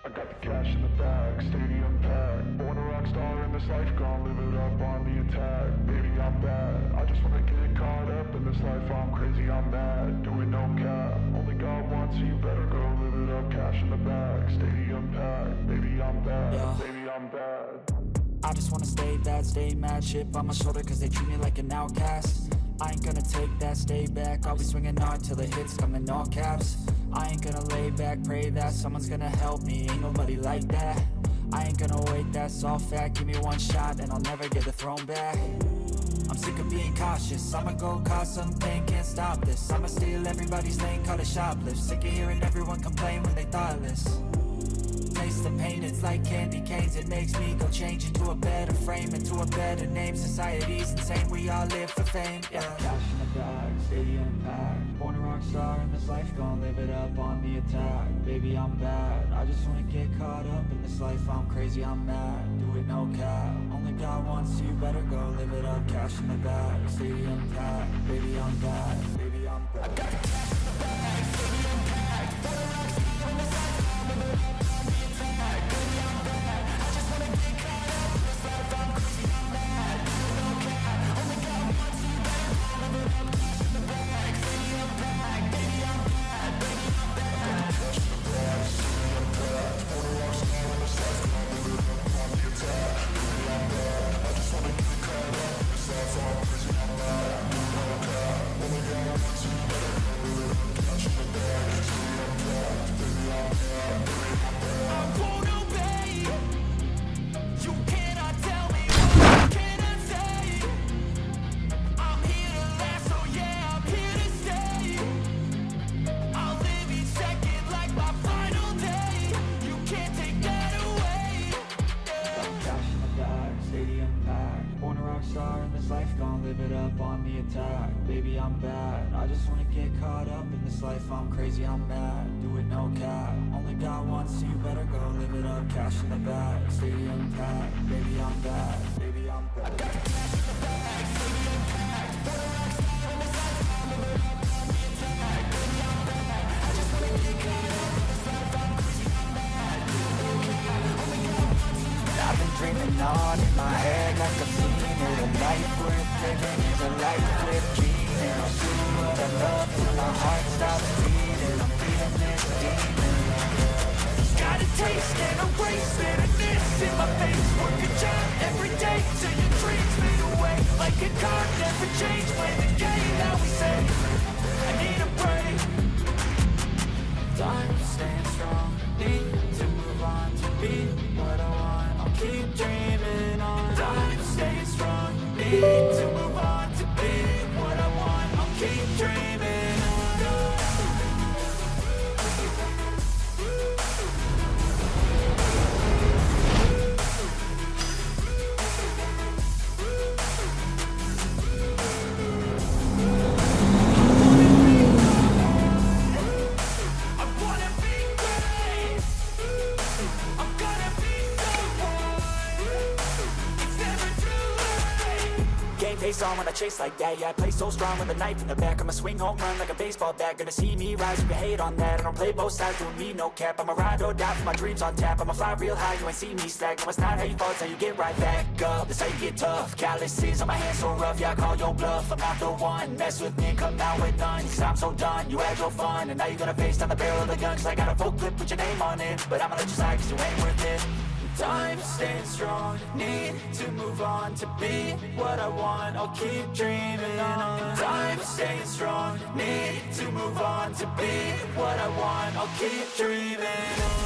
I got the cash in the bag, stadium packed. Born a rock star in this life, gon' live it up on the attack. Baby, I'm bad, I just wanna get caught up in this life. I'm crazy, I'm mad, doing no cap. Only God wants you, better go live it up. Cash in the bag, stadium packed. Baby, I'm bad, baby, I'm bad. I just wanna stay bad, stay mad. Chip on my shoulder cause they treat me like an outcast. I ain't gonna take that, stay back. I'll be swinging hard till the hits come in all caps. I ain't gonna lay back, pray that someone's gonna help me. Ain't nobody like that. I ain't gonna wait, that's all fact. Give me one shot and I'll never get the throne back. I'm sick of being cautious. I'ma go cause something, can't stop this. I'ma steal everybody's lane, call it shoplift. Sick of hearing everyone complain when they thoughtless. Taste the pain, it's like candy canes. It makes me go change into a better frame, into a better name. Society's insane, we all live for fame, yeah. Cash in the bag, stadium packed. Born a rock star in this life, gon' live it up on the attack. Baby, I'm bad, I just wanna get caught up in this life. I'm crazy, I'm mad, do it no cap. Only God wants you, better go live it up. Cash in the bag, stadium packed. Baby, I'm bad, baby, I'm bad. I got the cash in the bag, stadium packed. Born a rock star in this life, gon' live it up. Baby, I'm bad, I just wanna get caught up in this life. I'm crazy, I'm mad, do it no cap. Only God wants you, better go live it up. Cash in the bag, stadium packed. Baby, I'm bad, baby, I'm bad. I got the cash in the bag, stadium packed. Born a rock star in this life, gon' live it up on the attack. Baby, I'm bad, I just wanna get caught up in this life. I'm crazy, I'm mad, do it no cap. Only God wants you, I've been dreaming on in my head like I've seen it. A life worth living is a life with dreaming. I'll do what I love till my heart stops beating. I'm feeding this demon. Got a taste and a race, bitterness in my face. Work a job every day till your dreams fade away. Like a card, never change. Play the game that we say. I need a break. Time staying strong. Need to move on to be what I want. I'll keep dreaming on. Time staying strong. Need to move on to be what I want. I'll keep dreaming on. Face on when I chase like that, yeah, I play so strong with a knife in the back. I'ma swing home run like a baseball bat. Gonna see me rise, you can hate on that. I don't play both sides, doing me no cap. I'ma ride or die for my dreams on tap. I'ma fly real high, you ain't see me slack. No, it's not how you fall, it's how you get right back up. That's how you get tough. Calluses on my hands so rough, yeah, I call your bluff. I'm not the one, mess with me, come out with none. Cause I'm so done, you had your fun. And now you're gonna face down the barrel of the gun. Cause I got a full clip, put your name on it. But I'ma let you slide cause you ain't worth it. Time staying strong, need to move on to be what I want. I'll keep dreaming on. Time staying strong, need to move on to be what I want. I'll keep dreaming on.